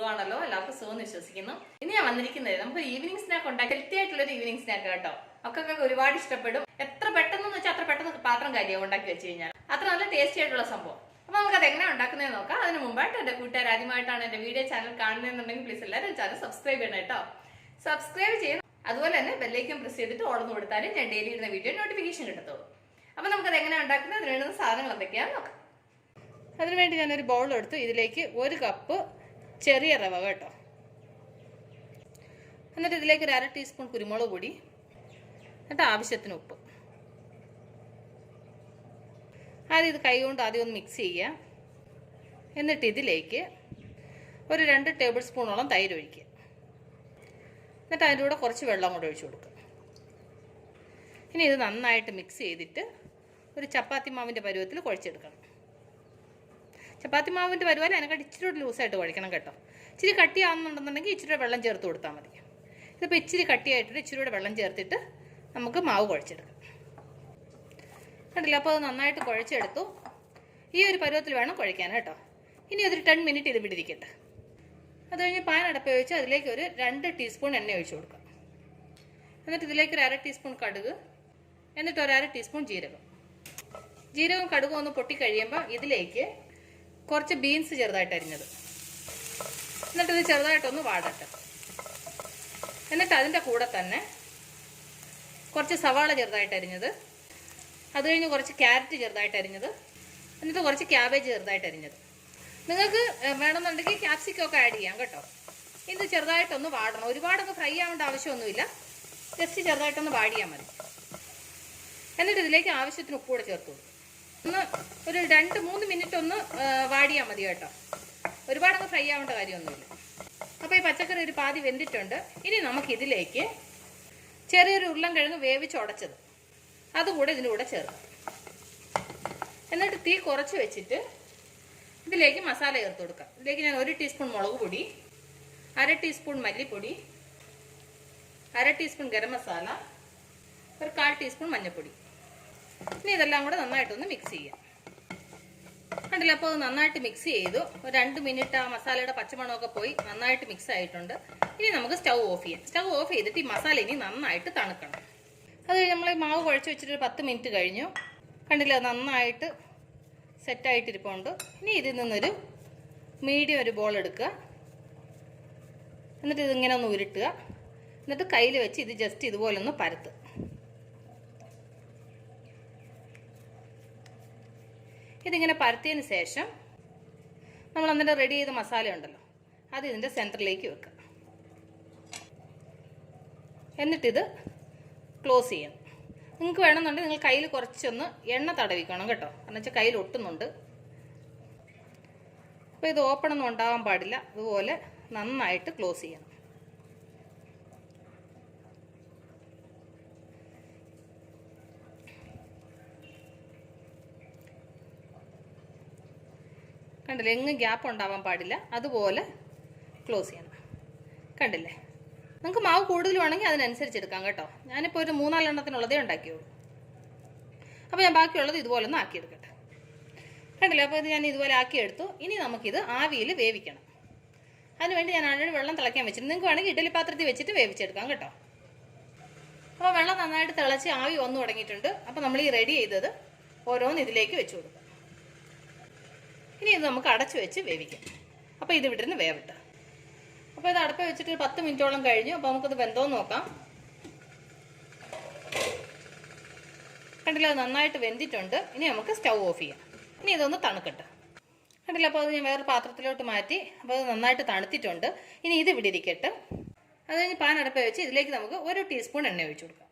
സുഖമാണല്ലോ, എല്ലാവർക്കും സുഖം വിശ്വസിക്കുന്നു. ഇനി ഞാൻ വന്നിരിക്കുന്നത് നമുക്ക് ഈവനിങ് സ്നാക്ക് ഉണ്ടാക്കി ഹെൽത്തി ആയിട്ടുള്ള ഒരു ഈവനിങ് സ്നാക്ക് കേട്ടോ. ഒക്കെ ഒരുപാട് ഇഷ്ടപ്പെടും. എത്ര പെട്ടെന്ന് വെച്ചാൽ അത്ര പെട്ടെന്ന് പാത്രം കാര്യമാവും ഉണ്ടാക്കി വെച്ച് കഴിഞ്ഞാൽ. അത്ര നല്ല ടേസ്റ്റി ആയിട്ടുള്ള സംഭവം. അപ്പൊ നമുക്ക് അത് എങ്ങനെ ഉണ്ടാക്കുന്നതെന്ന് നോക്കാം. അതിന് മുമ്പായിട്ട് എന്റെ കൂട്ടുകാർ ആദ്യമായിട്ടാണ് എന്റെ വീഡിയോ ചാനൽ കാണുന്നതെന്നുണ്ടെങ്കിൽ പ്ലീസ് എല്ലാവരും ചാനൽ സബ്സ്ക്രൈബ് ചെയ്യണം കേട്ടോ. സബ്സ്ക്രൈബ് ചെയ്യണം. അതുപോലെ തന്നെ ബെല്ലൈക്കൻ പ്രസ് ചെയ്തിട്ട് ഓർന്ന് കൊടുത്താലും ഞാൻ ഡെയിലി ഇടുന്ന വീഡിയോ നോട്ടിഫിക്കേഷൻ കിട്ടത്തുള്ളൂ. അപ്പൊ നമുക്കത് എങ്ങനെ ഉണ്ടാക്കുന്നത്, അതിന് വേണ്ടുന്ന സാധനങ്ങൾ എന്തൊക്കെയാണെന്ന് നോക്കാം. അതിനുവേണ്ടി ഞാനൊരു ബൗൾ എടുത്തു. ഇതിലേക്ക് 1 കപ്പ് ചെറിയ റവ കേട്ടോ. എന്നിട്ട് ഇതിലേക്ക് ഒരു 1/2 ടീസ്പൂൺ കുരുമുളക് പൊടി, എന്നിട്ട് ആവശ്യത്തിന് ഉപ്പ്. ആദ്യം ഇത് കൈ കൊണ്ട് ആദ്യം ഒന്ന് മിക്സ് ചെയ്യുക. എന്നിട്ട് ഇതിലേക്ക് ഒരു 2 ടേബിൾ സ്പൂണോളം തൈര് ഒഴിക്കുക. എന്നിട്ട് അതിൻ്റെ കൂടെ കുറച്ച് വെള്ളം കൂടെ ഒഴിച്ചു കൊടുക്കുക. ഇനി ഇത് നന്നായിട്ട് മിക്സ് ചെയ്തിട്ട് ഒരു ചപ്പാത്തി മാവിൻ്റെ പരുവത്തിൽ കുഴച്ചെടുക്കണം. ചപ്പാത്തി മാവിൻ്റെ പരുവത്തിൽ അതിനെക്കാട്ട് ഇച്ചിരി ലൂസായിട്ട് കുഴക്കണം കേട്ടോ. ഇച്ചിരി കട്ടിയാവുന്നുണ്ടെന്നുണ്ടെങ്കിൽ ഇച്ചിരി വെള്ളം ചേർത്ത് കൊടുത്താൽ മതി. ഇതിപ്പോൾ ഇച്ചിരി കട്ടിയായിട്ടിട്ട് ഇച്ചിരി വെള്ളം ചേർത്തിട്ട് നമുക്ക് മാവ് കുഴച്ചെടുക്കാം. കണ്ടില്ല, അപ്പോൾ അത് നന്നായിട്ട് കുഴച്ചെടുത്തു. ഈ ഒരു പരുവത്തിൽ വേണം കുഴക്കാൻ കേട്ടോ. ഇനി ഒരു 10 മിനിറ്റ് ഇത് വിടിരിക്കട്ടെ. അത് കഴിഞ്ഞ് പാൻ അടപ്പ് വെച്ച് അതിലേക്ക് ഒരു 2 ടീസ്പൂൺ എണ്ണ ഒഴിച്ചു കൊടുക്കാം. എന്നിട്ട് ഇതിലേക്ക് ഒരു 1/2 ടീസ്പൂൺ കടുക്, എന്നിട്ട് ഒരു 1/2 ടീസ്പൂൺ ജീരകവും കടുകും ഒന്ന് പൊട്ടിക്കഴിയുമ്പോൾ ഇതിലേക്ക് കുറച്ച് ബീൻസ് ചെറുതായിട്ട് അരിഞ്ഞത്, എന്നിട്ട് ഇത് ചെറുതായിട്ടൊന്ന് വാടട്ടെ. എന്നിട്ട് അതിൻ്റെ കൂടെ തന്നെ കുറച്ച് സവാള ചെറുതായിട്ട് അരിഞ്ഞത്, അത് കഴിഞ്ഞ് കുറച്ച് ക്യാരറ്റ് ചെറുതായിട്ട് അരിഞ്ഞത്, എന്നിട്ട് കുറച്ച് ക്യാബേജ് ചെറുതായിട്ട് അരിഞ്ഞത്. നിങ്ങൾക്ക് വേണമെന്നുണ്ടെങ്കിൽ ക്യാപ്സിക്കം ഒക്കെ ആഡ് ചെയ്യാം കേട്ടോ. ഇത് ചെറുതായിട്ടൊന്ന് വാടണം. ഒരുപാടൊക്കെ ഫ്രൈ ആവേണ്ട ആവശ്യമൊന്നുമില്ല, ജസ്റ്റ് ചെറുതായിട്ടൊന്ന് വാടിയാൽ മതി. എന്നിട്ട് ഇതിലേക്ക് ആവശ്യത്തിന് ഉപ്പ് കൂടെ ചേർത്ത് കൊടുക്കും. ഒന്ന് ഒരു 2-3 മിനിറ്റ് ഒന്ന് വാടിയാൽ മതി കേട്ടോ. ഒരുപാടൊക്കെ ഫ്രൈ ആവേണ്ട കാര്യമൊന്നുമില്ല. അപ്പോൾ ഈ പച്ചക്കറി ഒരു പാതി വെന്തിട്ടുണ്ട്. ഇനി നമുക്കിതിലേക്ക് ചെറിയൊരു ഉരുളൻകിഴങ്ങ് വേവിച്ചുടച്ചത് അതുകൂടെ ഇതിൻ്റെ കൂടെ ചേർക്കാം. എന്നിട്ട് തീ കുറച്ച് വെച്ചിട്ട് ഇതിലേക്ക് മസാല ചേർത്ത് കൊടുക്കാം. ഇതിലേക്ക് ഞാൻ 1 ടീസ്പൂൺ മുളക് പൊടി, 1/2 ടീസ്പൂൺ മല്ലിപ്പൊടി, 1/2 ടീസ്പൂൺ ഗരം മസാല, ഒരു 1/4 ടീസ്പൂൺ മഞ്ഞൾപ്പൊടി. ഇനി ഇതെല്ലാം കൂടെ നന്നായിട്ടൊന്ന് മിക്സ് ചെയ്യാം. കണ്ടില്ല, അപ്പോൾ അത് നന്നായിട്ട് മിക്സ് ചെയ്തു. ഒരു 2 മിനിറ്റ് ആ മസാലയുടെ പച്ചമണമൊക്കെ പോയി നന്നായിട്ട് മിക്സ് ആയിട്ടുണ്ട്. ഇനി നമുക്ക് സ്റ്റൗ ഓഫ് ചെയ്യാം. സ്റ്റൗ ഓഫ് ചെയ്തിട്ട് ഈ മസാല ഇനി നന്നായിട്ട് തണുക്കണം. അത് കഴിഞ്ഞ് നമ്മൾ ഈ മാവ് കുഴച്ച് വെച്ചിട്ട് ഒരു 10 മിനിറ്റ് കഴിഞ്ഞു. കണ്ടില്ല, നന്നായിട്ട് സെറ്റായിട്ടിരിപ്പുണ്ട്. ഇനി ഇതിൽ നിന്നൊരു മീഡിയം ഒരു ബോൾ എടുക്കുക. എന്നിട്ട് ഇതിങ്ങനെ ഒന്ന് ഉരുട്ടുക. എന്നിട്ട് കയ്യിൽ വെച്ച് ഇത് ജസ്റ്റ് ഇതുപോലെ ഒന്ന് പരത്തുക. ഇതിങ്ങനെ പരത്തിയതിന് ശേഷം നമ്മൾ എന്നിട്ട് റെഡി ചെയ്ത മസാല ഉണ്ടല്ലോ, അത് ഇതിൻ്റെ സെൻറ്ററിലേക്ക് വെക്കുക. എന്നിട്ടിത് ക്ലോസ് ചെയ്യണം. നിങ്ങൾക്ക് വേണമെന്നുണ്ടെങ്കിൽ നിങ്ങൾ കയ്യിൽ കുറച്ചൊന്ന് എണ്ണ തടവിക്കണം കേട്ടോ, കാരണം വെച്ചാൽ കയ്യിൽ ഒട്ടുന്നുണ്ട്. അപ്പോൾ ഇത് ഓപ്പണൊന്നും ഉണ്ടാകാൻ പാടില്ല. അതുപോലെ നന്നായിട്ട് ക്ലോസ് ചെയ്യണം. കണ്ടില്ലേ, എങ്ങും ഗ്യാപ്പ് ഉണ്ടാവാൻ പാടില്ല. അതുപോലെ ക്ലോസ് ചെയ്യണം. കണ്ടില്ലേ, നിങ്ങൾക്ക് മാവ് കൂടുതൽ വേണമെങ്കിൽ അതിനനുസരിച്ച് എടുക്കാം കേട്ടോ. ഞാനിപ്പോൾ ഒരു 3-4 എണ്ണത്തിനുള്ളതേ ഉണ്ടാക്കിയുള്ളൂ. അപ്പോൾ ഞാൻ ബാക്കിയുള്ളത് ഇതുപോലെ ഒന്ന് ആക്കിയെടുക്കട്ടെ. കണ്ടില്ലേ, അപ്പോൾ ഇത് ഞാൻ ഇതുപോലെ ആക്കിയെടുത്തു. ഇനി നമുക്കിത് ആവിയിൽ വേവിക്കണം. അതിനുവേണ്ടി ഞാൻ ആൾറെഡി വെള്ളം തിളയ്ക്കാൻ വെച്ചിട്ടുണ്ട്. നിങ്ങൾക്ക് വേണമെങ്കിൽ ഇഡ്ഡലി പാത്രത്തിൽ വെച്ചിട്ട് വേവിച്ചെടുക്കാം കേട്ടോ. അപ്പോൾ വെള്ളം നന്നായിട്ട് തിളച്ച് ആവി വന്നു തുടങ്ങിയിട്ടുണ്ട്. അപ്പോൾ നമ്മൾ ഈ റെഡി ചെയ്തത് ഓരോന്ന് ഇതിലേക്ക് വെച്ച് കൊടുക്കാം. ഇനി ഇത് നമുക്ക് അടച്ചു വെച്ച് വേവിക്കാം. അപ്പോൾ ഇത് വിട്ടിരുന്ന് വേവട്ടെ. അപ്പോൾ ഇത് അടപ്പ് വെച്ചിട്ട് 10 മിനിറ്റോളം കഴിഞ്ഞു. അപ്പോൾ നമുക്കത് വെന്തോന്ന് നോക്കാം. കണ്ടില്ല, അത് നന്നായിട്ട് വെന്തിട്ടുണ്ട്. ഇനി നമുക്ക് സ്റ്റൗ ഓഫ് ചെയ്യാം. ഇനി ഇതൊന്ന് തണുക്കട്ടെ. കണ്ടില്ല, അപ്പോൾ അത് ഞാൻ വേറെ പാത്രത്തിലോട്ട് മാറ്റി. അപ്പോൾ അത് നന്നായിട്ട് തണുത്തിട്ടുണ്ട്. ഇനി ഇത് ഇവിടെ ഇരിക്കട്ടെ. അത് കഴിഞ്ഞ് പാൻ അടപ്പ് വെച്ച് ഇതിലേക്ക് നമുക്ക് 1 ടീസ്പൂൺ എണ്ണ ഒഴിച്ചു കൊടുക്കാം.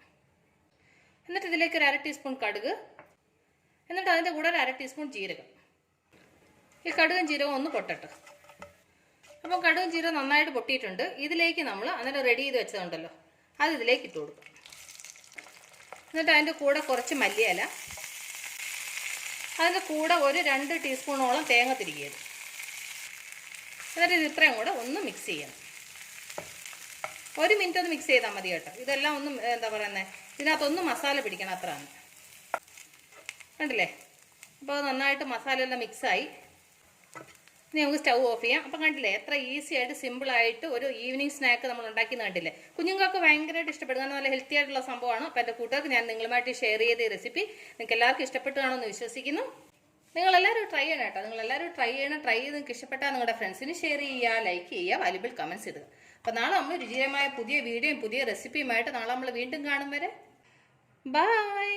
എന്നിട്ട് ഇതിലേക്ക് ഒരു 1/2 ടീസ്പൂൺ കടുക്, എന്നിട്ട് അതിൻ്റെ കൂടെ ഒരു 1/2 ടീസ്പൂൺ ജീരകം. ഈ കടുകും ജീരകവും ഒന്ന് പൊട്ടട്ടെ. അപ്പോൾ കടുകും ജീരകം നന്നായിട്ട് പൊട്ടിയിട്ടുണ്ട്. ഇതിലേക്ക് നമ്മൾ എന്നിട്ട് റെഡി ചെയ്ത് വെച്ചതുണ്ടല്ലോ, അത് ഇതിലേക്ക് ഇട്ട് കൊടുക്കും. എന്നിട്ട് അതിൻ്റെ കൂടെ കുറച്ച് മല്ലിയില, അതിൻ്റെ കൂടെ ഒരു 2 ടീസ്പൂണോളം തേങ്ങ തിരികിയത്. എന്നിട്ട് ഇത് ഇത്രയും കൂടെ ഒന്ന് മിക്സ് ചെയ്യണം. 1 മിനിറ്റ് ഒന്ന് മിക്സ് ചെയ്താൽ മതി കേട്ടോ. ഇതെല്ലാം ഒന്നും എന്താ പറയുന്നത്, ഇതിനകത്തൊന്നും മസാല പിടിക്കണം, അത്രയാണ്. കണ്ടില്ലേ, അപ്പോൾ നന്നായിട്ട് മസാല എല്ലാം മിക്സായി. ഇനി നമുക്ക് സ്റ്റൗ ഓഫ് ചെയ്യാം. അപ്പം കണ്ടില്ലേ എത്ര ഈസി ആയിട്ട് സിമ്പിളായിട്ട് ഒരു ഈവനിങ് സ്നാക്ക് നമ്മൾ ഉണ്ടാക്കിയെന്ന് കണ്ടില്ലേ. കുഞ്ഞുങ്ങൾക്ക് ഭയങ്കരമായിട്ട് ഇഷ്ടപ്പെടും, കാരണം നല്ല ഹെൽത്തി ആയിട്ടുള്ള സംഭവമാണ്. അപ്പം എൻ്റെ കൂട്ടുകാർക്ക് ഞാൻ നിങ്ങളുമായിട്ട് ഷെയർ ചെയ്ത ഈ റെസിപ്പി നിങ്ങൾക്ക് എല്ലാവർക്കും ഇഷ്ടപ്പെട്ടു കാണുമെന്ന് വിശ്വസിക്കുന്നു. നിങ്ങളെല്ലാവരും ട്രൈ ചെയ്യണം കേട്ടോ. നിങ്ങളെല്ലാവരും ട്രൈ ചെയ്യണം. ട്രൈ ചെയ്ത് നിങ്ങൾക്ക് ഇഷ്ടപ്പെട്ടാൽ നിങ്ങളുടെ ഫ്രണ്ട്സിന് ഷെയർ ചെയ്യുക, ലൈക്ക് ചെയ്യുക, വാല്യുബിൾ കമൻറ്റ്സ് ഇടുക. അപ്പം നാളെ നമ്മൾ രുചികരമായ പുതിയ വീഡിയോയും പുതിയ റെസിപ്പിയുമായിട്ട് നാളെ നമ്മൾ വീണ്ടും കാണും വരെ ബൈ.